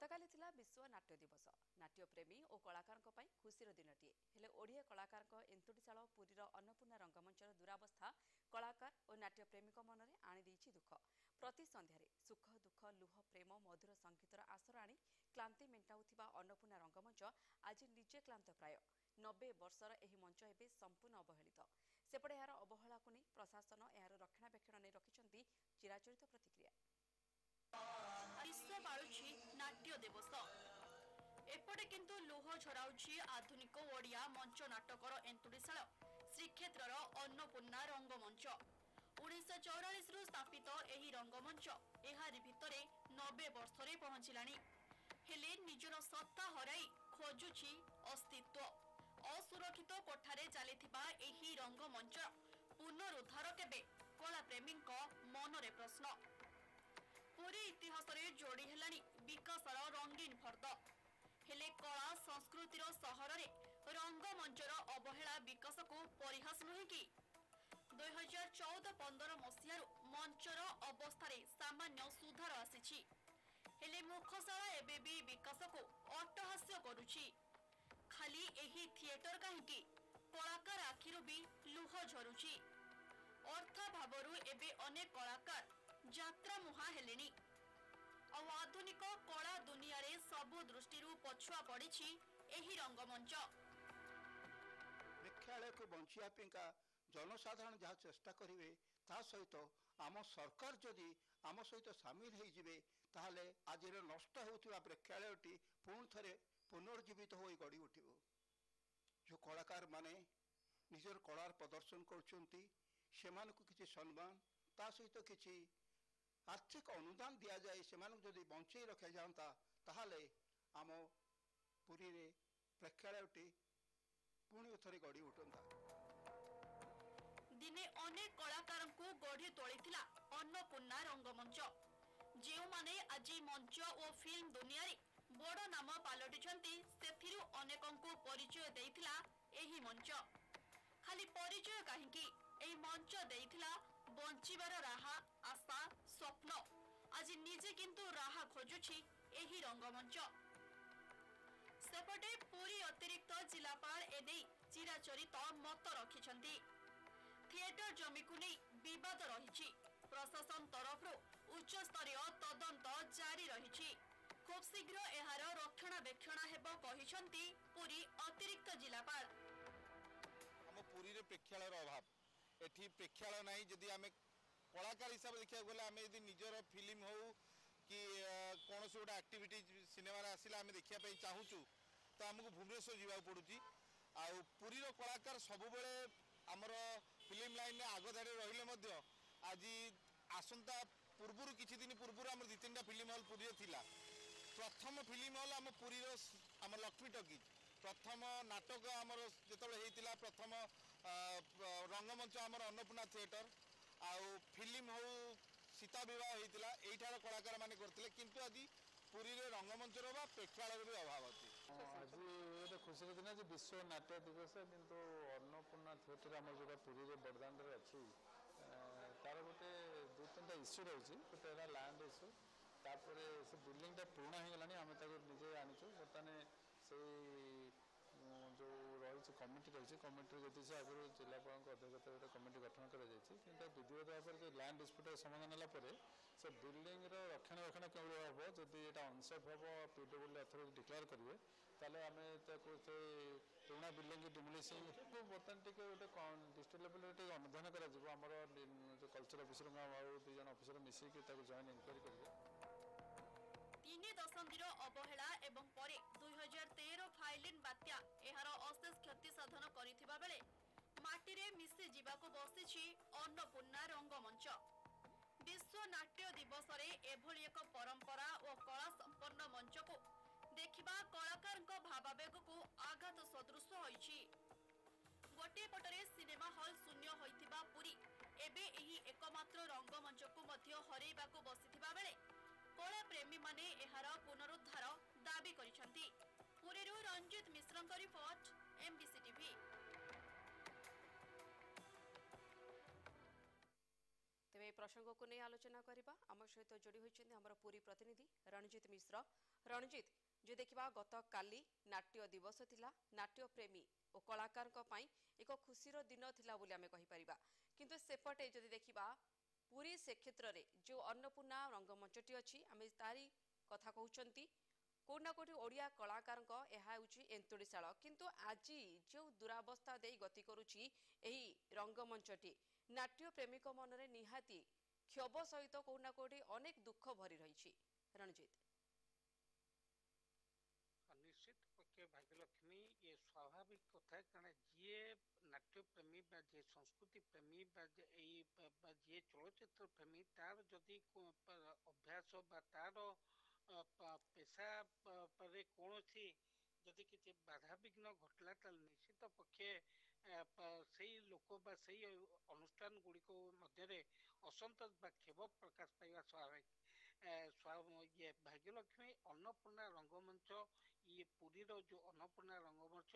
गतकाली थिला विश्व नाट्य दिवस। नाट्यप्रेमी और कलाकार खुशीर दिनटीए हेले ओडिया कलाकार एंतुड़ीशाल पुरीर अन्नपूर्णा रंगमंचर दुरावस्था कलाकार और नाट्यप्रेमी मनरे आनी दुख। प्रति संध्यारे सुख दुख लुह प्रेम मधुर संगीतर आसर आनी क्लांति मेटाउथिबा अन्नपूर्णा रंगमंच आज निजे क्लांत प्राय 90 वर्षर एही मंच एबे संपूर्ण अवहेलित। सेपटे यार अवहेला को नहीं प्रशासन यार रक्षणाबेक्षण नहीं रखिछंती चिराचरित प्रतिक्रिया। विश्व बाळुची नाट्य दिवस एपटे किंतु लुह झराउछि आधुनिक ओडिया मंच नाटकर एंतुड़ीशाल श्रीक्षेत्रर अन्नपूर्णा रंगमंच। 1944 रु स्थापित एही रंगमंच एहारि भितरे 90 वर्षरे पहुंचिलानी हेले निजर सत्ता हराई खोजुछि अस्तित्व। असुरक्षित कोठारे चलिथिबा एही रंगमंच पुनरुद्धार केबे कलाप्रेमीक मनरे प्रश्न। पुरी इतिहास रे जोड़ी हेलानी विकासर रंगीन फर्द हेले कला संस्कृतिर सहर रे रंगमंचर अवहेला विकास को परिहास नुहे कि 2014-15 मसीहारु मंचर अवस्था सामान्य सुधार आसीछि हेले मुखशाला एबे भी विकास को अट्टहास्य करुछि। खाली एही थिएटर काहेकि कलाकार आखिरु भी लुह झरुछि। अर्थाभावरु एबे अनेक कलाकार यात्रा मुहा हेलेनी और आधुनिक कला दुनिया रे सबु दृष्टि पछुआ पड़ी एही रंगमंच। प्रेक्षालय को बंचिया जनसाधारण जहाँ चेष्टा करेंगे ता सहित आम सरकार जदि आम सहित सामिल होइजिबे ताहले आज नष्ट होउथिबा प्रेक्षालयटी पुणी थे पुनर्जीवित हो गड़ी उठिबो। जो कलाकार माने निजर कलार प्रदर्शन करछंती सेमानकु किछि सम्मान ता सहित किछि आर्थिक अनुदान दि जाए से जदि बंचे रखा जाता ताहले आम पुरी रे प्रेक्षालयटी पुणी थे गढ़ी उठंता। दिने अनेक कलाकार को गढ़ी तोलिथिला अन्नपूर्णा रंगमंच जो माने आज मंच और फिल्म दुनिया रे बड़ नाम पालटिछंती सेथिरु अनेकंकु परिचय देइथिला एही मंच। खाली परिचय काहेकि एही मंच देइथिला बंचिबार राहा आशा स्वप्न आज निजे किंतु राहा खोजुछि एही रंगमंच। सेपटे पुरी अतिरिक्त जिलापाल एदे चिराचरित मत रखिछंती। थिएटर जमी को नहीं विवाद रही प्रशासन तरफ उच्च स्तरीय तदंत जारी रही खूब शीघ्र एहार रक्षणाबेक्षण हेबो कहिसंती पुरी अतिरिक्त जिलापाल। हम पुरी रे प्रेक्षालय अभाव एठी प्रेक्षालय नहीं जदि आम कलाकार हिसाब से देखा गले आम यदि निजर फिल्म हो कि कौन से गोटे आक्टिविटी सिनेमा आसला आम देखापी चाहूँ तो आमको भुवनेश्वर जावाक पड़ुची। पुरी कलाकार सब बेले आमर फिल्म लाइन में आगधाड़ी रहिले आज आसंता पूर्वर किछि दिन पूर्वर आम 2-3टा फिल्म हॉल पुरी थिला। प्रथम फिल्म हॉल आम पुरी आम लक्ष्मी टॉकीज प्रथम नाटक आमर जिते होता प्रथम रंगमंच आमर अन्नपूर्णा थिएटर आउ फिल्म हो सीता विवाह होता यहीठार कलाकार मैंने करते किंतु आज पुरी रे रंगमंचर बा प्रेक्षालय भी अभाव अच्छी। आज गोटे खुशी दिन आज विश्व नाट्य दिवस किंतु अन्नपूर्णा थिएटर आम जो पुरी रे बरदान अच्छी तार गोटे 2-3टा इश्यू रही गोटे लैंड इश्यू तापर से बिल्डिंगटा पुराणा हो गलानी आम निजे आनीचु बर्तमान से जो रही कमिटी रही कमिटी जदि से आगुरी जिलापाल अध्यक्षता गोटे कमिटी गठन कर विधिवत भाव में जो लैंड डिस्प्यूट समाधान है से बिल्डिंग रक्षणाबेक्षण केवल हम जदि यहाँ अनसेफ हम पीडब्ल्यूडी अथॉरिटी डिक्लेयर करेंगे ताले आम पुराणा बिल्डिंग डिमोलिशिंग बर्तमान टी गोटे डिस्ट्रिक्ट लेवल अनुधान कर जो कल्चर अफिसर 2 जन अफिसर मिसिकी जॉइन इंक्वारी करेंगे। 3 दशंधिर अवहेला एवं परे 2013 फाइलिन बात्या एहार अशेष क्षति साधन करिथिबा बेले माटीरे मिसी जीवाको बसिछि अन्नपूर्णा रंगमंच। विश्व नाट्य दिवस रे एभली एक परंपरा और कला संपन्न मंच को देखिबा कलाकारक भावावेग को आघात सदृश होइछि। गोटे पटरे सिनेमा हॉल शून्य होइथिबा पुरी एबे एही एकमात्र रंगमंच को मध्य हरैबाको बसिथिबा बेले कला प्रेमी माने एहार पुनरुद्धार दाबी करिसंती। पुरीरू रंजित मिश्रଙ୍କ रिपोर्ट एमबीसी टीवी। तेबे प्रसंग को नहीं आलोचना करबा आम सहित जोड़ी होइछन्ती हमर पूरी प्रतिनिधि रणजित मिश्र। रणजित जो देखा गत काली नाट्य दिवस थिला, नाट्य प्रेमी और कलाकार एक खुशीर दिन थिला बोली आमे कहि परिबा, किंतु सेपटे जदि देखिबा पूरी से क्षेत्र में जो अन्नपूर्णा रंगमंचटी अच्छी आम तारी कथा कहते कौटना कौटी ओडिया कलाकार एंतुड़ीशाल, किंतु आज जो दुरावस्था दे गति करुच्ची रंगमंचटी नाट्य प्रेमी मनरे निहाती क्षोभ सहित कौटना कौटी अनेक दुख भरी रही। रणजित निश्चित पक्षे भाग्यलक्ष्मी ये स्वाभाविक कथा कारण जी नाट्य प्रेमी जे संस्कृति प्रेमी जी चलचित्र प्रेमी तार जदि अभ्यास बा तार पेशा पर कौन जदि किसी बाधा विघ्न घटला निश्चित पक्षे से लोक बा से अनुष्ठान गुड़िक मध्य असंतोष बा खेद प्रकाश पाइबा स्वाभाविक। ये भाग्यलक्ष्मी अन्नपूर्णा रंगमंच ये पुरी जो अन्नपूर्णा रंगमंच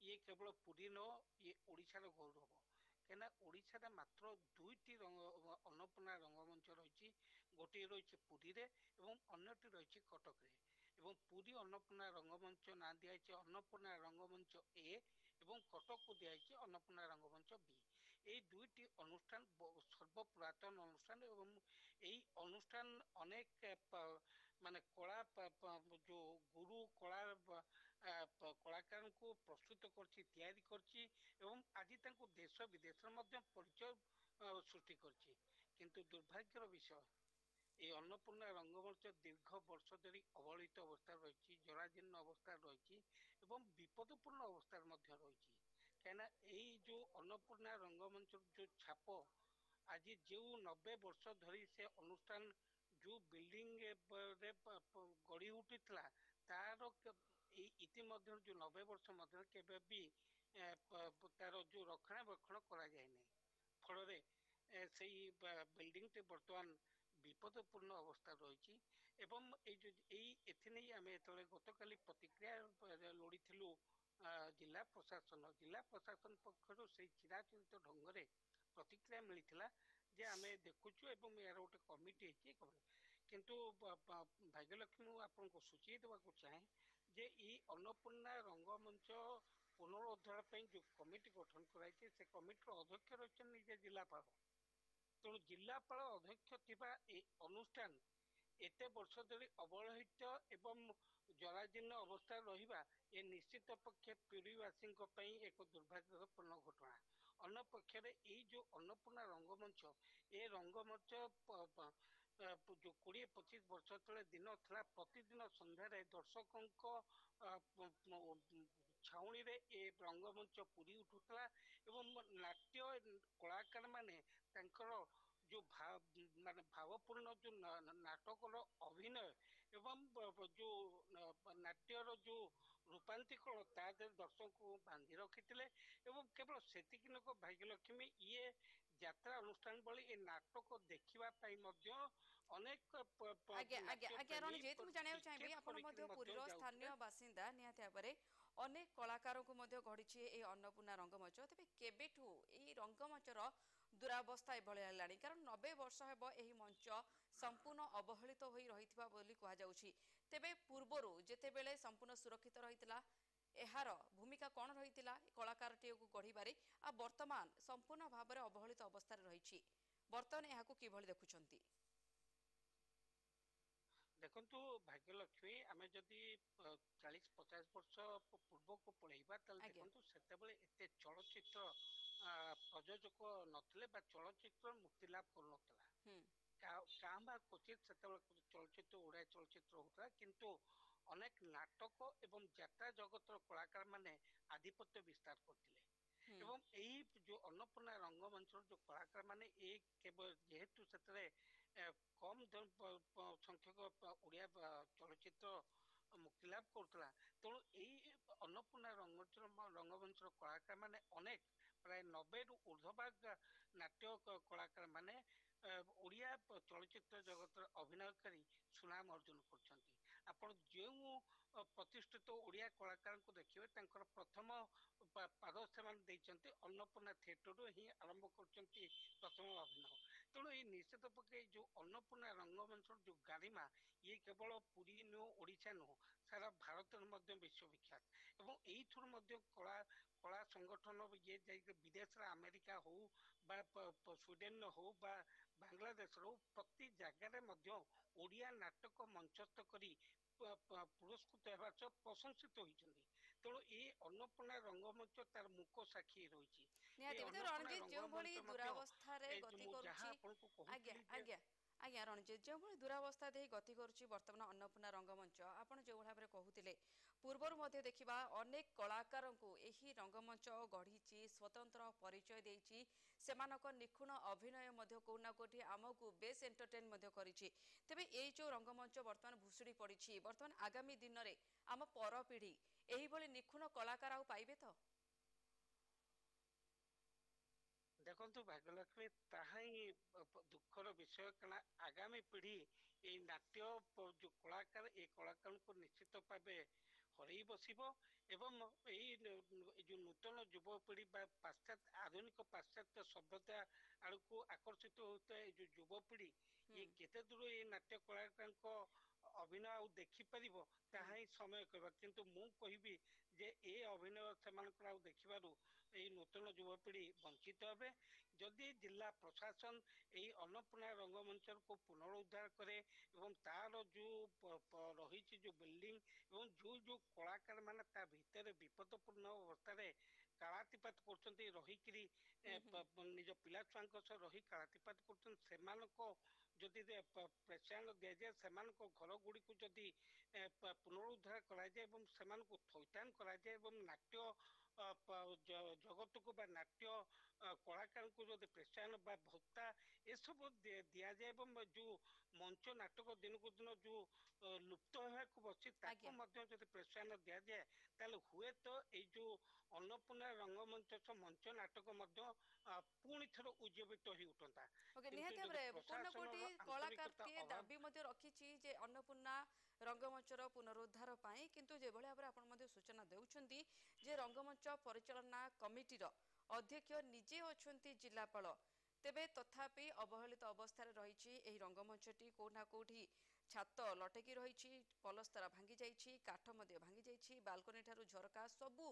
ये केवल पुरी न ये ओडिशार गौरव कहीं ओडिशा मात्र दुईटी अन्नपूर्णा रंगमंच रही गोटे रही पुरी रे एवं अन्यटी रही कटक रे एवं पुरी अन्नपूर्णा रंगमंच ना दिखाई अन्नपूर्णा रंगमंच ए एवं कटक को दिखाई अन्नपूर्णा रंगमंच बी। ये दुईटी अनुष्ठान सर्वपुरातन अनुष्ठान एवं यही अनुष्ठान अनेक माने कला जो गुरु कला कलाकार को प्रस्तुत करछि तैयारी करछि एवं आज तांको देश विदेश परिचय सृष्टि करछि, किंतु दुर्भाग्यर विषय ये अन्नपूर्णा रंगमंच दीर्घ वर्ष धरी अवहेलित अवस्था रही, जराजीर्ण अवस्था रही एवं विपदपूर्ण अवस्था रही। कहना यही जो अन्नपूर्णा रंगमंच जो छाप आज जो 90 वर्ष धरी से अनुष्ठान जो बिल्डिंग गढ़ी उठी तार इतिमध्य जो 90 वर्ष मध्य केबे भी तार जो रक्षणाबेक्षण करा जाय नै फल से बिल्डिंग टे वर्तमान विपदपूर्ण अवस्था रही एवं एथि आमे गतकाली प्रतिक्रिया लोड़ीलु जिला प्रशासन पक्षर से चिराचरित ढंग से प्रतिक्रिया मिलता जे आमे देखुचु एवं यार गोटे कमिटी किंतु भाग्यलक्ष्मी आपन को सूची देवाक चाहे जे ई अन्नपूर्णा रंगमंच पुनरुद्धार जो कमिटी गठन कराई से कमिटी अध्यक्ष रही निजे जिलापाल तेणु जिलापाल अध्यक्ष थिबा ए अनुष्ठान एते वर्ष धरी अवहेलित एवं जराजीर्ण अवस्था रहिबा ये निश्चित पक्षे पीढ़ीवासी एक दुर्भाग्यपूर्ण घटना। अन्य पक्षे ये जो अन्नपूर्णा रंगमंच ये रंगमंच जो 20-25 वर्ष तले दिन था प्रतिदिन संध्यारे दर्शकों छाउनी रे ए रंगमंच पूरी उठुला एवं नाट्य कलाकार माने जो माने भावपूर्ण जो नाटक अभिनय एवं जो नाट्यर जो रूपांतरीकरण दर्शक को बांधि रखी एवं केवल सेतिक लोक भाग्यलक्ष्मी ये यात्रा अनुष्ठान बड़ी ये नाटक देखा अनेक रणजित मुझे जानना चाहिए पुरी स्थानीय बासिंदा निहाती भाव में अनेक कलाकार को गढ़ी अन्नपूर्णा रंगमंच तेज केबेठू यही रंगमंचर दुरावस्था एभली कारण 90 वर्ष हेब यही मंच संपूर्ण अवहेलित हो रही कहुच्छी तेबे पूर्वर जितेबले संपूर्ण सुरक्षित रही यार भूमिका कौन रही कलाकार टी को गढ़ आ वर्तमान संपूर्ण भाव में अवहेलित अवस्था रही बर्तमान यहाँ किभली देखुंत देखु भाग्यलक्ष्मी आम जदि 40-50 वर्ष पूर्व को पढ़ेबा देखु से चलचित्र प्रयोजक नथिले चलचित्र मुक्तिलाभ कर क्वचित से चलचित्र ओडिया चलचित्र होता किंतु अनेक नाटक एवं यात्रा जगतर कलाकार माने आधिपत्य विस्तार करते एवं यही जो अन्नपूर्णा रंगमंच जो कलाकार माने केवल जेहेतु से कम संख्यक ओडिया चलचित्र मुक्तिलाभ करुला तेणु यही अन्नपूर्णा रंगमंच कलाकार माने अनेक प्राय 90 रु ऊर्ध्वभाग नाट्य कलाकार माने ओडिया चलचित्र जगत अभिनय करी सुनाम अर्जन करछंती। आपण जो प्रतिष्ठित ओडिया कलाकार को देखिए प्रथम पाद से अन्नपूर्णा थिएटर ही आरंभ करछंती प्रथम अभिनय ତେଣୁ ଏଇ ନିଶ୍ଚିତ ପକ୍ଷେ ଯୋଉ ଅନ୍ନପୂର୍ଣ୍ଣା ରଙ୍ଗମଞ୍ଚର ଯୋଉ ଗାରିମା ଇଏ କେବଳ ପୁରୀ ନୁହଁ ଓଡିଶା ନୁହଁ ସାରା ଭାରତରେ ମଧ୍ୟ ବିଶ୍ୱବିଖ୍ୟାତ ଏବଂ ଏଇଥିରୁ ମଧ୍ୟ କଳା କଳା ସଂଗଠନ ଇଏ ଯାଇକି ବିଦେଶରେ ଆମେରିକା ହଉ ବା ସ୍ୱିଡେନ ହଉ ବା ବାଂଲାଦେଶର ହଉ ପ୍ରତି ଜାଗାରେ ମଧ୍ୟ ଓଡିଆ ନାଟକ ମଞ୍ଚସ୍ଥ କରି ପୁରସ୍କୃତ ହେବା ସହ ପ୍ରଶଂସିତ ହୋଇଛନ୍ତି। ତେଣୁ ଏଇ ଅନ୍ନପୂର୍ଣ୍ଣା ରଙ୍ଗମଞ୍ଚ ତାର ମୁକ ସାକ୍ଷୀ ରହିଛି। ଏ ନିହାତି ଭିତରେ ଅନ୍ନପୂର୍ଣ୍ଣା ରଣଜିତ ଯେଉଁଭଳି ରଙ୍ଗମଞ୍ଚ ମଧ୍ୟ ଦୁରାବସ୍ଥାରେ ଏ ଯୋଉ ଗତି ମୁଁ ଯାହା କରୁଛି ଆପଣଙ୍କୁ ଆଜ୍ଞା କହୁଥିଲି ଯେ ଆଜ୍ଞା ଆଜ୍ଞା ରଣଜିତ ଯେଉଁଭଳି ଦୁରାବସ୍ଥା ଦେଇ ଗତି କରୁଛି ବର୍ତ୍ତମାନ ଅନ୍ନପୂର୍ଣ୍ଣା ରଙ୍ଗମଞ୍ଚ ଆପଣ ଯେଉଁଭଳି ଭାବରେ କହୁଥିଲେ ପୂର୍ବରୁ ମଧ୍ୟ ଦେଖିବା ଅନେକ କଳାକାରଙ୍କୁ ଏହି ରଙ୍ଗମଞ୍ଚ ଗଢ଼ିଛି ସ୍ୱତନ୍ତ୍ର ପରିଚୟ ଦେଇଛି ସେମାନଙ୍କ ନିଖୁଣ ଅଭିନୟ ମଧ୍ୟ କେଉଁଠି ନା କେଉଁଠି ଆମକୁ ବେଶ୍ ଏଣ୍ଟରଟେନ୍ ମଧ୍ୟ କରିଛି। ତେବେ ଏଇ ଯେଉଁ ରଙ୍ଗମଞ୍ଚ ବର୍ତ୍ତମାନ ଭୁଷୁଡ଼ି ପଡ଼ିଛି ବର୍ତ୍ତମାନ ଆଗାମୀ ଦିନରେ ଆମ ପରପିଢ଼ି ଏହିଭଳି ନିଖୁଣ କଳାକାର ଆଉ ପାଇବେ ତ? ଦେଖନ୍ତୁ ଭାଗ୍ୟଲକ୍ଷ୍ମୀ ତାହା ହିଁ ଦୁଃଖର ବିଷୟ କାରଣ ଆଗାମୀ ପିଢି ଏଇ ନାଟ୍ୟ ଯୋଉ କଳାକାର ଏଇ କଳାକାରଙ୍କୁ ନିଶ୍ଚିତ ଭାବେ ହରେଇ ବସିବ ଏବଂ ଏଇ ଯୋଉ ନୂତନ ଯୁବପିଢି ବା ପାଶ୍ଚାତ୍ୟ ଆଧୁନିକ ପାଶ୍ଚାତ୍ୟ ସଭ୍ୟତା ଆଡକୁ ଆକର୍ଷିତ ହେଉଥିବା ଏଇ ଯୋଉ ଯୁବପିଢି ଇଏ କେତେ ଦୂର ଏଇ ନାଟ୍ୟ କଳାକାରଙ୍କ ଅଭିନୟ ଆଉ ଦେଖିପାରିବ ତାହା ହିଁ ସମୟ କହିବ କିନ୍ତୁ ମୁଁ କହିବି ଯେ ଏ ଅଭିନୟ ସେମାନଙ୍କର ଆଉ ଦେଖିବାରୁ ଏଇ ନୂତନ ଯୁବପିଢି ବଞ୍ଚିତ ହେବେ ଯଦି ଜିଲ୍ଲା ପ୍ରଶାସନ ଏଇ ଅନ୍ନପୂର୍ଣ୍ଣା ରଙ୍ଗମଞ୍ଚକୁ ପୁନରୁଦ୍ଧାର କରେ ଏବଂ ତାର ଯୋଉ ରହିଛି ଯୋଉ ବିଲ୍ଡିଂ ଏବଂ ଯୋଉ କଳାକାର ମାନେ ତା ଭିତରେ ବିପଦପୂର୍ଣ୍ଣ ଅବସ୍ଥାରେ କାଳାତିପାତ କରୁଛନ୍ତି ରହିକିରି ନିଜ ପିଲା ଛୁଆଙ୍କ ସହ ରହି କାଳାତିପାତ କରୁଛନ୍ତି ସେମାନଙ୍କ ଯଦି ପ୍ରୋତ୍ସାହନ ଦିଆଯାଏ ସେମାନଙ୍କ ଘର ଗୁଡିକୁ ଯଦି ପୁନରୁଦ୍ଧାର କରାଯାଏ ଏବଂ ସେମାନଙ୍କୁ ଥଇଥାନ କରାଯାଏ ଏବଂ ନାଟ୍ୟ ଜଗତକୁ ବା ନାଟ୍ୟ କଳାକାରଙ୍କୁ ଯଦି ପ୍ରୋତ୍ସାହନ ବା ଭତ୍ତା ଏସବୁ ଦିଆଯାଏ ଏବଂ ଯୋଉ ମଞ୍ଚ ନାଟକ ଦିନକୁ ଦିନ ଯୋଉ ଲୁପ୍ତ ହେବାକୁ ବସି ତାକୁ ଆଜ୍ଞା ମଧ୍ୟ ଯଦି ପ୍ରୋତ୍ସାହନ ଦିଆଯାଏ ତାହେଲେ ହୁଏତ ଏଇ ଯୋଉ ଅନ୍ନପୂର୍ଣ୍ଣା ରଙ୍ଗମଞ୍ଚ ମଞ୍ଚ ନାଟକ ମଧ୍ୟ ପୁଣି ଥରେ ଉଜ୍ଜୀବିତ ହେଇ ଉଠନ୍ତା। ଓକେ କିନ୍ତୁ ନିହାତି ଯଦି ଭାବରେ କୋଉଠି ନା କୋଉଠି ପ୍ରଶାସନର ଆନ୍ତରିକତା କଳାକାରଟିଏ ଅଭାବ ଦାବି ମଧ୍ୟ ରଖିଛି ଯେ ଅନ୍ନପୂର୍ଣ୍ଣା ରଙ୍ଗମଞ୍ଚର ପୁନରୁଦ୍ଧାର ପାଇଁ କିନ୍ତୁ ଯେଭଳି ଭାବରେ ଆପଣ ମଧ୍ୟ ସୂଚନା ଦେଉଛନ୍ତି ଯେ ରଙ୍ଗମଞ୍ଚ ପରିଚାଳନା କମିଟିର ଅଧ୍ୟକ୍ଷ ନିଜେ ଅଛନ୍ତି ଜିଲ୍ଲାପାଳ ତେବେ ତଥାପି ଅବହେଳିତ ଅବସ୍ଥାରେ ରହିଛି ଏହି ରଙ୍ଗମଞ୍ଚଟି କୋଉଠି ନା କୋଉଠି ଛାତ ଲଟକି ରହିଛି ପଲସ୍ତରା ଭାଙ୍ଗି ଯାଇଛି କାଠ ମଧ୍ୟ ଭାଙ୍ଗି ଯାଇଛି ବାଲକୋନି ଠାରୁ ଝରକା ସବୁ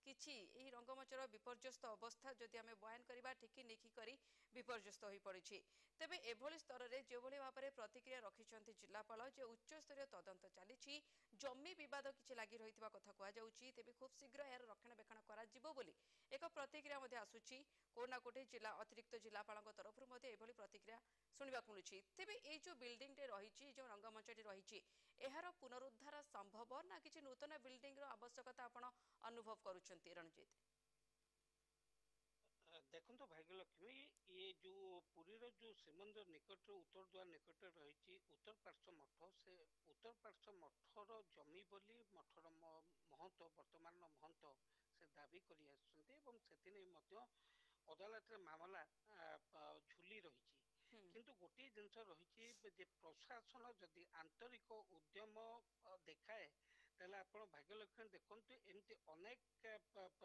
କିଛି ଏହି ରଙ୍ଗମଞ୍ଚର ବିପର୍ଯ୍ୟସ୍ତ ଅବସ୍ଥା ଯଦି ଆମେ ବୟାନ କରିବା ଠିକି ନିଖି କରି ବିପର୍ଯ୍ୟସ୍ତ ହୋଇପଡ଼ିଛି। ତେବେ ଏଭଳି ସ୍ତରରେ ଯେଭଳି ଭାବରେ ପ୍ରତିକ୍ରିୟା ରଖିଛନ୍ତି ଜିଲ୍ଲାପାଳ ଯେ ଉଚ୍ଚସ୍ତରୀୟ ତଦନ୍ତ ଚାଲିଛି ଜମି ବିବାଦ କିଛି ଲାଗି ରହିଥିବା କଥା କୁହାଯାଉଛି ତେବେ ଖୁବ୍ ଶୀଘ୍ର ଏହାର ରକ୍ଷଣାବେକ୍ଷଣ କରାଯିବ ବୋଲି ଏକ ପ୍ରତିକ୍ରିୟା ମଧ୍ୟ ଆସୁଛି କୋଉଠି ନା କୋଉଠି ଜିଲ୍ଲା ଅତିରିକ୍ତ ଜିଲ୍ଲାପାଳଙ୍କ ତରଫରୁ ମଧ୍ୟ ଏଭଳି ପ୍ରତିକ୍ରିୟା ଶୁଣିବାକୁ ମିଳୁଛି। ତେବେ ଏଇ ଯୋଉ ବିଲ୍ଡିଂଟେ ରହିଛି ଯୋଉ ରଙ୍ଗମଞ୍ଚଟି ରହିଛି ଏହାର ପୁନରୁଦ୍ଧାର ସମ୍ଭବ ନା କିଛି ନୂତନ ବିଲ୍ଡିଂର ଆବଶ୍ୟକତା ଆପଣ ଅନୁଭବ କରୁଛନ୍ତି ରଣଜିତ? ଦେଖନ୍ତୁ ଭାଗ୍ୟଲକ୍ଷ୍ମୀ ଇଏ ଯୋଉ ପୁରୀର ଯୋଉ ଶ୍ରୀମନ୍ଦିର ନିକଟରେ ଉତ୍ତର ଦ୍ୱାର ନିକଟରେ ରହିଛି ଉତ୍ତର ପାର୍ଶ୍ୱ ମଠ ସେ ଉତ୍ତର ପାର୍ଶ୍ୱ ମଠର ଜମି ବୋଲି ମଠର ମହନ୍ତ ବର୍ତ୍ତମାନର ମହନ୍ତ ସେ ଦାବି କରି ଆସୁଛନ୍ତି ଏବଂ ସେଥିନେଇ ମଧ୍ୟ ଅଦାଲତରେ ମାମଲା ଝୁଲି ରହିଛି। କିନ୍ତୁ ଗୋଟିଏ ଜିନିଷ ରହିଛି ଯେ ପ୍ରଶାସନ ଯଦି ଆନ୍ତରିକ ଉଦ୍ୟମ ଦେଖାଏ ତାହେଲେ ଆପଣ ଭାଗ୍ୟଲକ୍ଷ୍ମୀ ଦେଖନ୍ତୁ ଏମିତି ଅନେକ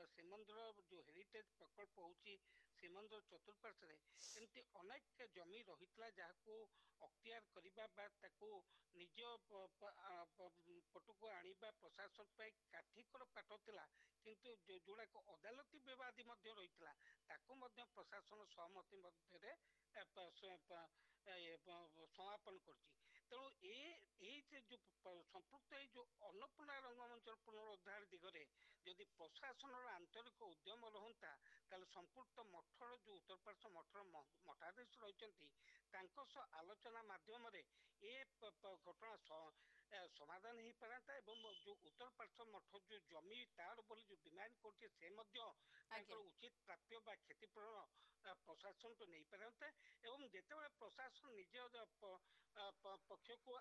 ଶ୍ରୀମନ୍ଦିର ଯୋଉ ହେରିଟେଜ ପ୍ରକଳ୍ପ ହଉଛି ଶ୍ରୀମନ୍ଦିର ଚତୁଃପାର୍ଶ୍ୱରେ ଏମିତି ଅନେକ ଜମି ରହିଥିଲା ଯାହାକୁ ଅକ୍ତିଆର କରିବା ବା ତାକୁ ନିଜ ପଟକୁ ଆଣିବା ପ୍ରଶାସନ ପାଇଁ କାଠିକର ପାଠ ଥିଲା କିନ୍ତୁ ଯୋଉଗୁଡାକ ଅଦାଲତି ବିବାଦୀ ମଧ୍ୟ ରହିଥିଲା ତାକୁ ମଧ୍ୟ ପ୍ରଶାସନ ସହମତି ମଧ୍ୟରେ ସମାପନ କରୁଛି। ତେଣୁ ଏଇ ଯୋଉ ସମ୍ପୃକ୍ତ ଏଇ ଯୋଉ ଅନ୍ନପୂର୍ଣ୍ଣା ରଙ୍ଗମଞ୍ଚର ପୁନରୁଦ୍ଧାର ଦିଗରେ ଯଦି ପ୍ରଶାସନର ଆନ୍ତରିକ ଉଦ୍ୟମ ରହନ୍ତା ତାହେଲେ ସମ୍ପୃକ୍ତ ମଠର ଯୋଉ ଉତ୍ତର ପାର୍ଶ୍ୱ ମଠର ମଠାଧୀଶ ରହିଛନ୍ତି ତାଙ୍କ ସହ ଆଲୋଚନା ମାଧ୍ୟମରେ ଏ ଘଟଣା ସମାଧାନ ହେଇପାରନ୍ତା ଏବଂ ଯୋଉ ଉତ୍ତର ପାର୍ଶ୍ୱ ମଠ ଯୋଉ ଜମି ତାର ବୋଲି ଯୋଉ ଡିମାଣ୍ଡ କରୁଛି ସେ ମଧ୍ୟ ଆଜ୍ଞା ତାଙ୍କର ଉଚିତ ପ୍ରାପ୍ୟ ବା କ୍ଷତିପୂରଣ ପ୍ରଶାସନକୁ ନେଇପାରନ୍ତେ ଏବଂ ଯେତେବେଳେ ପ୍ରଶାସନ ନିଜ ପକ୍ଷକୁ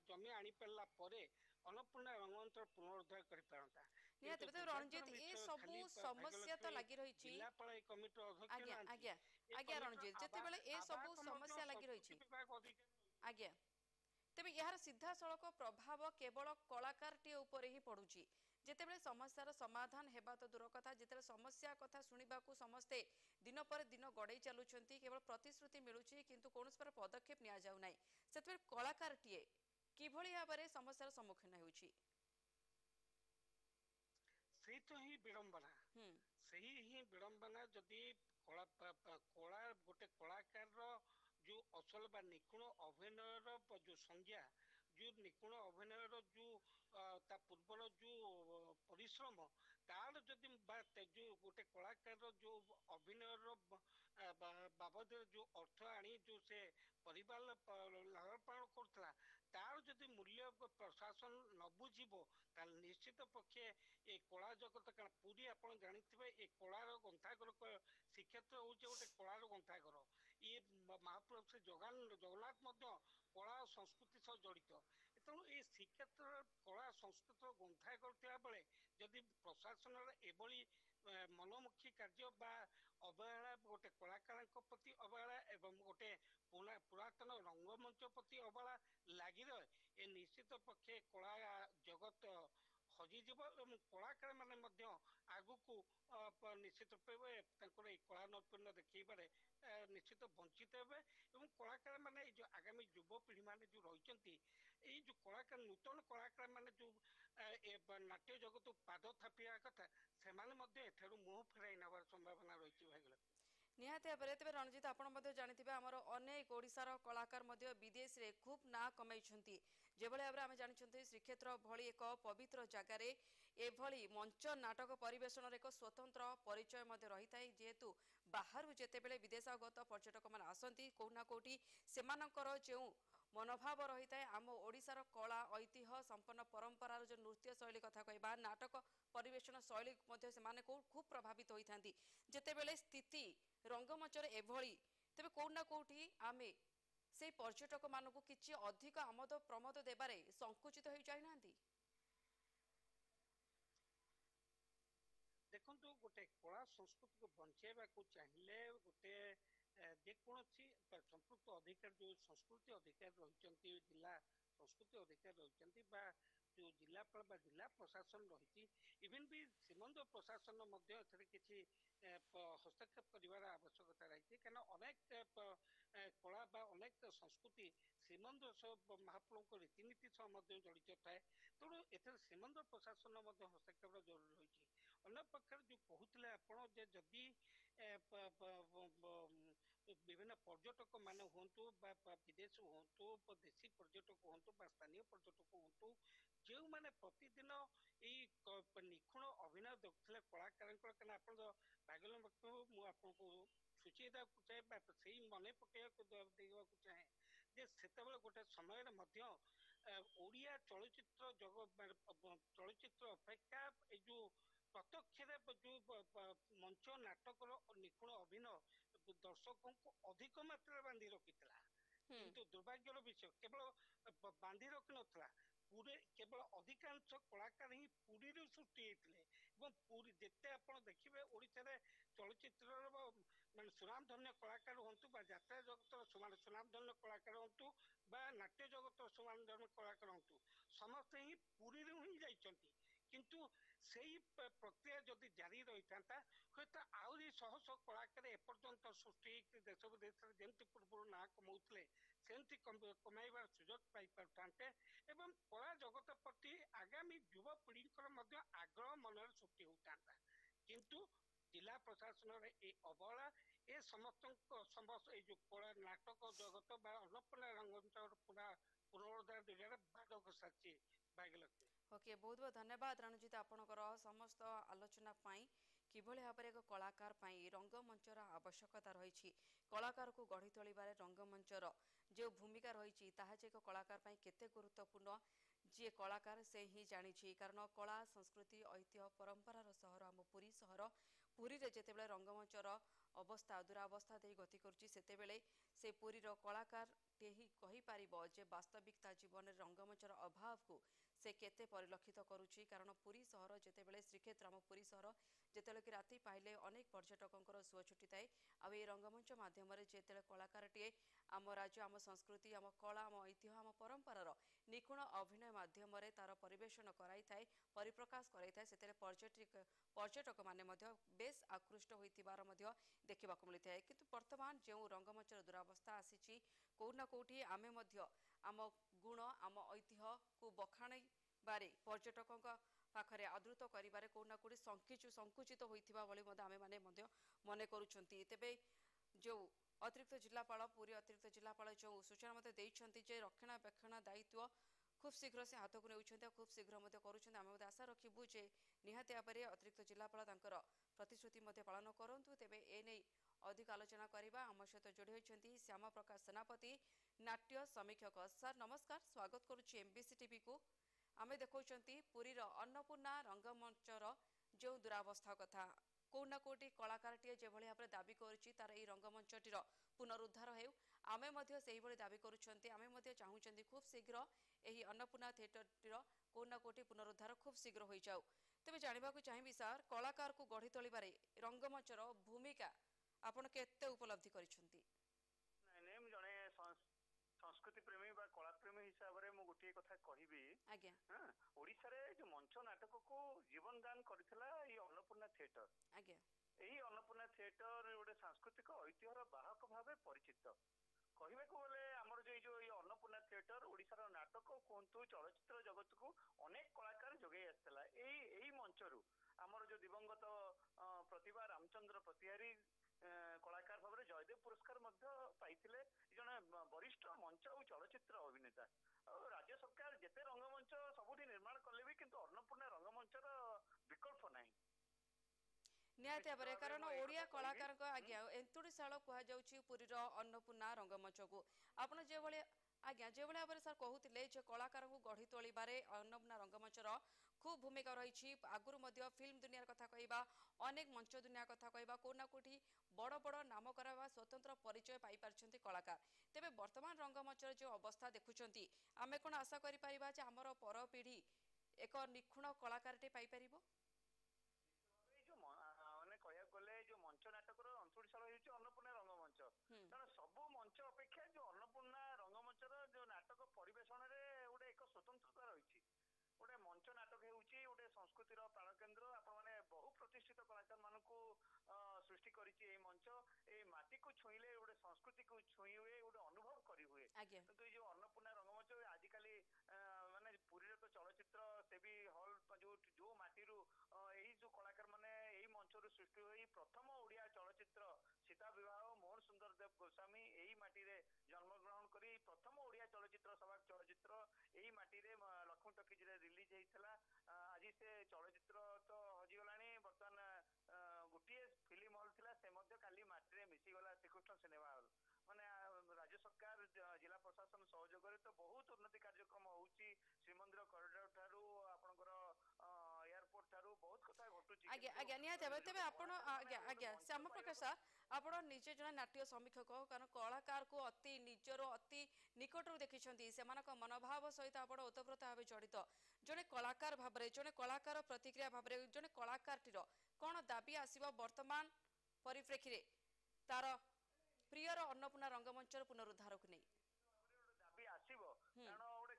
ଜମି ଆଣିପାରିଲା ପରେ ଅନ୍ନପୂର୍ଣ୍ଣା ରଙ୍ଗମଞ୍ଚର ପୁନରୁଦ୍ଧାର କରିପାରନ୍ତା। ନିହାତି କିନ୍ତୁ ଭାବେ ଦୁର୍ଭାଗ୍ୟର ରଣଜିତ ଏ ବିଷୟ ସବୁ ଖାଲି ସମସ୍ୟା ତ ଭାଗ୍ୟଲକ୍ଷ୍ମୀ ଲାଗି ରହିଛି ଜିଲ୍ଲାପାଳ ଏଇ କମିଟିର ଅଧ୍ୟକ୍ଷ ଆଜ୍ଞା ନାହାନ୍ତି ଆଜ୍ଞା ଏ ଆଜ୍ଞା କମିଟିର ରଣଜିତ ଯେତେବେଳେ ଏ ସବୁ ଆବାହକ ମଧ୍ୟ ସମସ୍ୟା ଲାଗି ରହିଛି ସଂସ୍କୃତି ବିଭାଗ ଅଧିକାରୀ ଆଜ୍ଞା ତେବେ ଏହାର ସିଧାସଳଖ ପ୍ରଭାବ କେବଳ କଳାକାରଟିଏ ଉପରେ ହିଁ ପଡୁଛି। ଯେତେବେଳେ ସମସ୍ୟାର ସମାଧାନ ହେବା ତ ଦୂର କଥା, ଯେତେବେଳେ ସମସ୍ୟା କଥା ଶୁଣିବାକୁ ସମସ୍ତେ ଦିନ ପରେ ଦିନ ଗଡ଼େଇ ଚାଲୁଛନ୍ତି, କେବଳ ପ୍ରତିଶ୍ରୁତି ମିଳୁଛି କିନ୍ତୁ କୌଣସି ପ୍ରକାର ପଦକ୍ଷେପ ନିଆଯାଉ ନାହିଁ, ସେତେବେଳେ କଳାକାରଟିଏ କିଭଳି ଭାବରେ ସମସ୍ୟାର ସମ୍ମୁଖୀନ ହେଉଛି? ସେଇ ତ ହିଁ ବିଡ଼ମ୍ବନା। ସେହି ହିଁ ବିଡ଼ମ୍ବନା। ଯଦି କଳା ଗୋଟେ କଳାକାରର ଯୋଉ ଅସଲ ବା ନିଖୁଣ ଅଭିନୟର ଯୋଉ ସଂଜ୍ଞା, ଯୋଉ ନିଖୁଣ ଅଭିନୟର ଯୋଉ ତା ପୂର୍ବର ଯୋଉ ପରିଶ୍ରମ, ତାର ଯଦି ବା ଯୋଉ ଗୋଟେ କଳାକାରର ଯୋଉ ଅଭିନୟର ବାବଦରେ ଯୋଉ ଅର୍ଥ ଆଣି ଯୋଉ ସେ ପରିବାର ଲାଳନ ପାଳନ କରୁଥିଲା, ତାର ଯଦି ମୂଲ୍ୟ ପ୍ରଶାସନ ନ ବୁଝିବ, ତାହେଲେ ନିଶ୍ଚିତ ପକ୍ଷେ ଏ କଳା ଜଗତ, କାରଣ ପୁରୀ ଆପଣ ଜାଣିଥିବେ ଏ କଳାର ଗ୍ରନ୍ଥାଗାର, ଶ୍ରୀକ୍ଷେତ୍ର ହଉଛି ଗୋଟେ କଳାର ଗ୍ରନ୍ଥାଗାର। ଇଏ ମହାପ୍ରଭୁ ଶ୍ରୀ ଜଗନ୍ନାଥ ମଧ୍ୟ କଳା ଓ ସଂସ୍କୃତି ସହ ଜଡିତ। ତେଣୁ ଏ ଶ୍ରୀକ୍ଷେତ୍ରରେ କଳା ସଂସ୍କୃତିର ଗ୍ରନ୍ଥାଗାର ଥିବା ବେଳେ ଯଦି ପ୍ରଶାସନର ଏଭଳି ମନମୁଖୀ କାର୍ଯ୍ୟ ବା ଅବହେଳା, ଗୋଟେ କଳାକାରଙ୍କ ପ୍ରତି ଅବହେଳା ଏବଂ ଗୋଟେ ପୁରାତନ ରଙ୍ଗମଞ୍ଚ ପ୍ରତି ଅବହେଳା ଲାଗି ରହେ, ଏ ନିଶ୍ଚିତ ପକ୍ଷେ କଳା ଜଗତ ହଜିଯିବ ଏବଂ କଳାକାର ମାନେ ମଧ୍ୟ ଆଗକୁ ନିଶ୍ଚିତ ରୂପେ ତାଙ୍କର ଏଇ କଳା ନୈପୁଣ୍ୟ ଦେଖେଇବାରେ ନିଶ୍ଚିତ ବଞ୍ଚିତ ହେବେ। ଏବଂ କଳାକାର ମାନେ ଏଇ ଯୋଉ ଆଗାମୀ ଯୁବପିଢି ମାନେ ଯୋଉ ରହିଛନ୍ତି, ଏଇ ଯୋଉ କଳାକାର, ନୂତନ କଳାକାର ମାନେ ଯୋଉ ନାଟ୍ୟ ଜଗତକୁ ପାଦ ଥାପିବା କଥା, ସେମାନେ ମଧ୍ୟ ଏଠାରୁ ମୁହଁ ଫେରାଇ ନେବାର ସମ୍ଭାବନା ରହିଛି ଭାଇଗଲା। ନିହାତି ଭାବରେ। ତେବେ ରଣଜିତ, ଆପଣ ମଧ୍ୟ ଜାଣିଥିବେ ଆମର ଅନେକ ଓଡ଼ିଶାର କଳାକାର ମଧ୍ୟ ବିଦେଶରେ ଖୁବ୍ ନାଁ କମାଇଛନ୍ତି। ଯେଭଳି ଭାବରେ ଆମେ ଜାଣିଛନ୍ତି ଶ୍ରୀକ୍ଷେତ୍ର ଭଳି ଏକ ପବିତ୍ର ଜାଗାରେ ଏଭଳି ମଞ୍ଚ ନାଟକ ପରିବେଷଣର ଏକ ସ୍ୱତନ୍ତ୍ର ପରିଚୟ ମଧ୍ୟ ରହିଥାଏ। ଯେହେତୁ ବାହାରୁ ଯେତେବେଳେ ବିଦେଶାଗତ ପର୍ଯ୍ୟଟକମାନେ ଆସନ୍ତି, କୋଉଠି ନା କୋଉଠି ସେମାନଙ୍କର ଯେଉଁ ମନୋଭାବ ରହିଥାଏ, ଆମ ଓଡ଼ିଶାର କଳା ଐତିହ୍ୟ ସମ୍ପନ୍ନ ପରମ୍ପରାର ଯେଉଁ ନୃତ୍ୟ ଶୈଳୀ କଥା କହିବା, ନାଟକ ପରିବେଷଣ ଶୈଳୀ ମଧ୍ୟ ସେମାନେ ଖୁବ୍ ପ୍ରଭାବିତ ହୋଇଥାନ୍ତି। ଯେତେବେଳେ ସ୍ଥିତି ରଙ୍ଗମଞ୍ଚରେ ଏଭଳି, ତେବେ କୋଉଠି ନା କୋଉଠି ଆମେ ସେଇ ପର୍ଯ୍ୟଟକ ମାନଙ୍କୁ କିଛି ଅଧିକ ଆମୋଦ ପ୍ରମୋଦ ଦେବାରେ ସଂକୁଚିତ ହୋଇ ଯାଇନାହାନ୍ତି? ଦେଖନ୍ତୁ, ଗୋଟେ କଳା ସଂସ୍କୃତିକୁ ବଞ୍ଚେଇବାକୁ ଚାହିଁଲେ ଗୋଟେ ଯେକୌଣସି ସମ୍ପୃକ୍ତ ଅଧିକାରୀ, ଯୋଉ ସଂସ୍କୃତି ଅଧିକାରୀ ରହିଛନ୍ତି, ଜିଲ୍ଲା ସଂସ୍କୃତି ଅଧିକାରୀ ରହିଛନ୍ତି, ବା ଯୋଉ ଜିଲ୍ଲାପାଳ ବା ଜିଲ୍ଲା ପ୍ରଶାସନ ରହିଛି, ଇଭେନ୍ ବି ଶ୍ରୀମନ୍ଦିର ପ୍ରଶାସନ ମଧ୍ୟ ଏଥିରେ କିଛି ହସ୍ତକ୍ଷେପ କରିବାର ଆବଶ୍ୟକତା ରହିଛି। କାରଣ ଅନେକ କଳା ବା ଅନେକ ସଂସ୍କୃତି ଶ୍ରୀମନ୍ଦିର ସହ ମହାପ୍ରଭୁଙ୍କ ରୀତିନୀତି ସହ ମଧ୍ୟ ଜଡ଼ିତ ଥାଏ। ତେଣୁ ଏଥିରେ ଶ୍ରୀମନ୍ଦିର ପ୍ରଶାସନ ମଧ୍ୟ ହସ୍ତକ୍ଷେପର ଜରୁରୀ ରହିଛି। ଅନ୍ୟ ପକ୍ଷରେ ଯୋଉ କହୁଥିଲେ ଆପଣ ଯେ ଯଦି ବିଭିନ୍ନ ପର୍ଯ୍ୟଟକ ମାନେ ହୁଅନ୍ତୁ ବା ବିଦେଶ ହୁଅନ୍ତୁ, ଦେଶୀ ପର୍ଯ୍ୟଟକ ହୁଅନ୍ତୁ ବା ସ୍ଥାନୀୟ ପର୍ଯ୍ୟଟକ ହୁଅନ୍ତୁ, ଯେଉଁମାନେ ପ୍ରତିଦିନ ଏଇ ନିଖୁଣ ଅଭିନୟ ଦେଖୁଥିଲେ କଳାକାରଙ୍କର, କାରଣ ଆପଣ ଭାଗ୍ୟବାନ ବ୍ୟକ୍ତି, ମୁଁ ଆପଣଙ୍କୁ ସୂଚେଇ ଦେବାକୁ ଚାହେଁ ବା ସେଇ ମନେ ପକେଇବାକୁ ଦେବାକୁ ଚାହେଁ ଯେ ସେତେବେଳେ ଗୋଟେ ସମୟରେ ମଧ୍ୟ ଓଡ଼ିଆ ଚଳଚ୍ଚିତ୍ର ଚଳଚ୍ଚିତ୍ର ଅପେକ୍ଷା ଏଇ ଯୋଉ ପ୍ରତ୍ୟକ୍ଷରେ ଯୋଉ ମଞ୍ଚ ନାଟକର ନିଖୁଣ ଅଭିନୟ ଦର୍ଶକଙ୍କୁ ଅଧିକ ମାତ୍ରାରେ ବାନ୍ଧି ରଖିଥିଲା। କିନ୍ତୁ ଦୁର୍ଭାଗ୍ୟର ବିଷୟ, କେବଳ ବାନ୍ଧି ରଖିନଥିଲା, କେବଳ ଅଧିକାଂଶ କଳାକାର ହିଁ ପୁରୀରୁ ସୃଷ୍ଟି ହେଇଥିଲେ। ଏବଂ ପୁରୀ ଯେତେ ଆପଣ ଦେଖିବେ ଓଡ଼ିଶାରେ ଚଳଚ୍ଚିତ୍ରର ମାନେ ସୁନାମଧନ୍ୟ କଳାକାର ହୁଅନ୍ତୁ ବା ଯାତ୍ରା ଜଗତର ସୁନାମଧନ୍ୟ କଳାକାର ହୁଅନ୍ତୁ ବା ନାଟ୍ୟ ଜଗତର ସୁନାମଧନ୍ୟ କଳାକାର ହୁଅନ୍ତୁ, ସମସ୍ତେ ହିଁ ପୁରୀରୁ ହିଁ ଯାଇଛନ୍ତି। କିନ୍ତୁ ସେଇ ପ୍ରକ୍ରିୟା ଯଦି ଜାରି ରହିଥାନ୍ତା, ହୁଏତ ଆହୁରି ଶହ ଶହ କଳାକାର ଏପର୍ଯ୍ୟନ୍ତ ସୃଷ୍ଟି ହେଇକି ଦେଶ ବିଦେଶରେ ଯେମିତି ପୂର୍ବରୁ ନାଁ କମାଉଥିଲେ, ସେମିତି କମାଇବାର ସୁଯୋଗ ପାଇପାରିଥାନ୍ତେ ଏବଂ କଳା ଜଗତ ପ୍ରତି ଆଗାମୀ ଯୁବପିଢିଙ୍କର ମଧ୍ୟ ଆଗ୍ରହ ମନରେ ସୃଷ୍ଟି ହୋଇଥାନ୍ତା। କିନ୍ତୁ ଜିଲ୍ଲା ପ୍ରଶାସନର ଏ ଅବହେଳା ଏ ସମସ୍ତ ଏଇ ଯୋଉ କଳା ନାଟକ ଜଗତ ବା ଅନ୍ନପୂର୍ଣ୍ଣା ରଙ୍ଗମଞ୍ଚର ପୁନରୁଦ୍ଧାର ଦିଗରେ ବାଦ ଘୋଷାଛି। ଭାଗ୍ୟଲକ୍ଷ୍ମୀ, ଓକେ, ବହୁତ ବହୁତ ଧନ୍ୟବାଦ ରଣଜିତ ଆପଣଙ୍କର ସମସ୍ତ ଆଲୋଚନା ପାଇଁ। କିଭଳି ଭାବରେ ଏକ କଳାକାର ପାଇଁ ରଙ୍ଗମଞ୍ଚର ଆବଶ୍ୟକତା ରହିଛି, କଳାକାରକୁ ଗଢ଼ି ତୋଳିବାରେ ରଙ୍ଗମଞ୍ଚର ଯେଉଁ ଭୂମିକା ରହିଛି ତାହା ଯେ ଏକ କଳାକାର ପାଇଁ କେତେ ଗୁରୁତ୍ୱପୂର୍ଣ୍ଣ, ଯିଏ କଳାକାର ସେ ହିଁ ଜାଣିଛି। କାରଣ କଳା ସଂସ୍କୃତି ଐତିହ୍ୟ ପରମ୍ପରାର ସହର ଆମ ପୁରୀ ସହର। ପୁରୀରେ ଯେତେବେଳେ ରଙ୍ଗମଞ୍ଚର ଅବସ୍ଥା ଦୁରାବସ୍ଥା ଦେଇ ଗତି କରୁଛି, ସେତେବେଳେ ସେ ପୁରୀର କଳାକାରଟିଏ ହିଁ କହିପାରିବ ଯେ ବାସ୍ତବିକ ତା ଜୀବନରେ ରଙ୍ଗମଞ୍ଚର ଅଭାବକୁ से केते परिलक्षित करुच्ची कारण पुरी सहर जेतेबेले श्रीक्षेत्र आम पुरी सहर जेतेबेले कि राति पाइले अनेक पर्यटकों सुଅ छुटी थाए आ रंगमंच माध्यम जेते कलाकारटीए आम राज्य आम संस्कृति आम कला आम ऐतिह्य आम परंपरार निपुण अभिनय माध्यम तार परिवेशन कराई थाए परिप्रकाश कराई थाए से पर्यटक माने बेस आकृष्ट होइतिबार देखा मिलता है किंतु वर्तमान जो रंगमंचर दुरावस्था आसी कौना कौटी आमे आम गुण आम ऐतिह्य को बखाण बारे पर्यटकों पाखरे आदृत करिबारे कौना कौटी संकुचित होइतिबा भली आमे माने मने करूछंती तेबे जो अतिरिक्त जिलापाल पुरी अतिरिक्त जिलापाल जो सूचना मते देइछंती जे रक्षणाबेक्षण दायित्व खूब शीघ्र से हाथ को नेउछंती खूब शीघ्र मते करूछंती आमे आशा रखिबु जे निहाती भाबरे अतिरिक्त जिलापाल तांकर प्रतिश्रुति मते पालन करंतु तेबे ए नै अधिक आलोचना करबा आम सहित जोड़ी होइछंती श्यामा प्रकाश सेनापति नाट्य समीक्षक सर नमस्कार स्वागत करुछि एमबीसी टीवी को आमे देखौछंती पुरीर अन्नपूर्णा रंगमंचर जो दुरावस्था कथा कौना कौटी कलाकारटीए जेभଳି भाबरे दाबी करुछि तार एई रंगमंचटीर पुनरुद्धार हेउ आमे मध्य सेही भଳି दाबी करूछंती आमे मध्य चाहूछंती खूब शीघ्र एही अन्नपूर्णा थिएटरटीर कौना कौटी पुनरुद्धार खूब शीघ्र होई जाऊ तेबे जानिबाकू चाहिबी सर कलाकार को गढ़ी तोलिबारे रंगमंचर भूमिका आपण केते उपलब्धि करिसंती नै मैं जने संस्कृति प्रेमी बा कला प्रेमी हिसाब रे मु गोटे कथा कहिबी आज्ञा हां ओडिसा रे जो मंच नाटक को जीवन दान करथिला ई अन्नपूर्णा थिएटर आज्ञा एही अन्नपूर्णा थिएटर गोटे सांस्कृतिक ऐतिह्यर बाहक भावे परिचित कहबे को बोले हमर जो ई अन्नपूर्णा थिएटर ओडिसा रो नाटक कोंतु चलचित्र जगत को अनेक कलाकार जोगे आस्तला एही मंचरू हमर जो दिवंगत प्रतिभा रामचंद्र प्रतिहारी कलाकार भाव में जयदेव पुरस्कार पाइथिले जने वरिष्ठ मंच और चलचित्र अभिनेता और राज्य सरकार जेते रंगमंच सबुठी निर्माण कले भी किंतु अन्नपूर्णा रंगमंचर विकल्प नहीं निहाती भाବରେ कारण ओडिया कलाकार आज्ञा एंतुड़ीशाल कह जाउछि पुरीर अन्नपूर्णा रंगमंच को आपण जे भले आज्ञा जे भले भाବରେ सर कहूतिले जे कलाकार को गढ़ी तोलिबारे अन्नपूर्णा रंगमंचर खूब भूमिका रही आगुरी मध्य फिल्म दुनिया कथा कहबा अनेक मंच दुनिया कथा कहबा कोना कोठी बड़ बड़ नाम करावा स्वतंत्र परिचय पाई पारछंती कलाकार तेबे वर्तमान रंगमंचर जो अवस्था देखुछंती आमे कोन आशा करि परिबा जे हमर पर पीढ़ी एक निखुण कलाकारटे पाई परिबो माने कहया गले जो मंच नाटक रो अंतुड़ीशाल होइछ अन्नपूर्णा रंगमंच कारण सब मंच अपेक्षा जो अन्नपूर्णा रंगमंचर जो नाटक परिवेशन रे गोटे एक स्वतंत्रता रही गोटे मंच नाटक होउची गोटे संस्कृतिर प्राण केन्द्र आपण माने बहु प्रतिष्ठित कलाकार मानकू सृष्टि करिछि ए मंच ए माटी को छुईले गोटे संस्कृति को छुई हुए गोटे अनुभव करी हुए किंतु जो अन्नपूर्णा रंगमंच आजिकाली माने पुरी रे तो चलचित्र से भी हॉल जो माटी रू एही जो कलाकार माने एही मंच रू सृष्टि होई प्रथम ओडिया चलचित्र सीता विवाह मोहन सुंदर देव गोस्वामी एही माटी रे जन्म ग्रहण करी प्रथम ओडिया चलचित्र सभा चलचित्र एही माटी रे लक्ष्मी टॉकीज रे रिलीज हेइतला आज से चलचित्र तो हजी गलानी बर्तमान गोटे फिल्म हॉल थिला से मध्य काली माटी रे मिसी गला श्रीकृष्ण सिनेमा हॉल माने राज्य सरकार जिला प्रशासन सहयोग तो बहुत उन्नति कार्यक्रम होउची श्रीमंदिर कॉरिडोर ठारू आपनकर एयरपोर्ट ठारू बहुत कथा घटुची आज्ञा आज्ञा निहाती भाबरे तेबे आपण आज्ञा आज्ञा श्याम प्रकाश सर आपण निजे जने नाट्य समीक्षक कारण कलाकार को अति निजर अति निकटरू देखिछंती सेमानक मनोभाव सहित आपण ओतप्रोत भाबे जड़ित जने कलाकार भाबरे जने कलाकार प्रतिक्रिया भाबरे जने कलाकारटीर कोन दाबी आसीबो वर्तमान परिप्रेक्षी रे तार प्रियर अन्नपूर्णा रंगमंचर पुनरुद्धार को नहीं दाबी आसीबो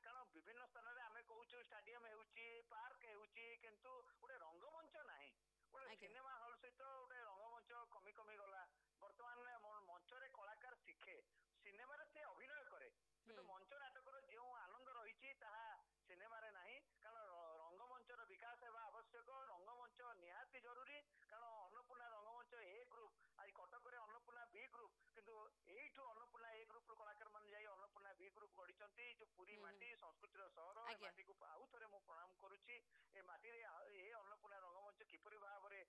कारण विभिन्न स्थान रे आमे कहूछु स्टेडियम हेउची पार्क हेउची किंतु गोटे रंगमंच नाही गोटे सिनेमा हॉल सहित गोटे रंगमंच कमी कमी गला वर्तमान मंच रे कलाकार शिखे सिनेमा रे से अभिनय करे किंतु मंच नाटक रो जो आनंद रही ताहा सिनेमा रे नाही कारण रंगमंचर विकास हेबा आवश्यक रंगमंच निहाती जरूरी कारण अन्नपूर्णा रंगमंच ए ग्रुप आज कटक रे अन्नपूर्णा बी ग्रुप किंतु एठू अन्नपूर्णा ए ग्रुप रो कलाकार मान जाई अन्नपूर्णा बी ग्रुप गडिचंती जो पूरी माटी संस्कृतिर सहर ए माटी को आउ थरे मु प्रणाम करूची ए माटी रे ए अन्नपूर्णा रंगमंच किपरि भाव रे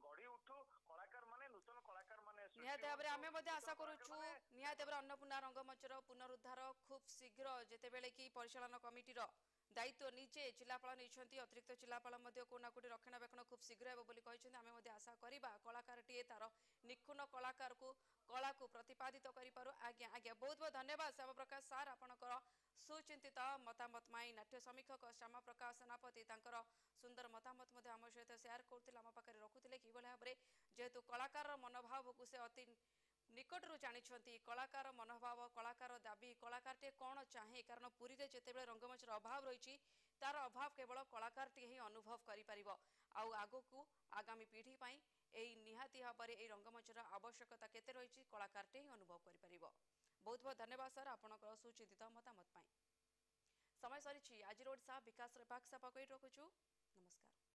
गडी उठू कलाकार माने नूतन कलाकार माने निहाती भाबरे आमे मध्ये आशा करूछु निहाती भाबरे अन्नपूर्णा रंगमंचर पुनरुद्धार खूब शीघ्र जेतेबेले कि परिचालन कमिटीर दायित्व निजे जिलापाल नहीं अतिरिक्त जिलापाल कोना कोटी रक्षणाबेक्षण खूब शीघ्र हे बोली कहते आम आशा करवा कलाकारटीए तार निखुण कलाकार को कला को प्रतिपादित करूँ आज्ञा आज्ञा बहुत बहुत धन्यवाद श्याम प्रकाश सार आपणकर सुचिंतित मतामत माई नाट्य समीक्षक श्याम प्रकाश सेनापति तांकर सुंदर मतामत आम सहित सेयार करते आम पाखे रखुते कि भाव में जेहेतु कलाकार मनोभाव को से अति निकटरू जानी कलाकार मनोभाव कलाकार दाबी कलाकारटे कौन चाहे कारण पुरी में जिते रंगमंचर अभाव रही तार अभाव केवल कलाकारटी ही अनुभव कर आगो को आगामी पीढ़ी यही निहाती भाव में रंगमंचर आवश्यकता केते रही कलाकारटे ही अनुभव कर बहुत बहुत धन्यवाद सर आपनकर सुचिंतित मतामत समय सरी आज रोड साहब विकास पाक सापा रखुचु नमस्कार।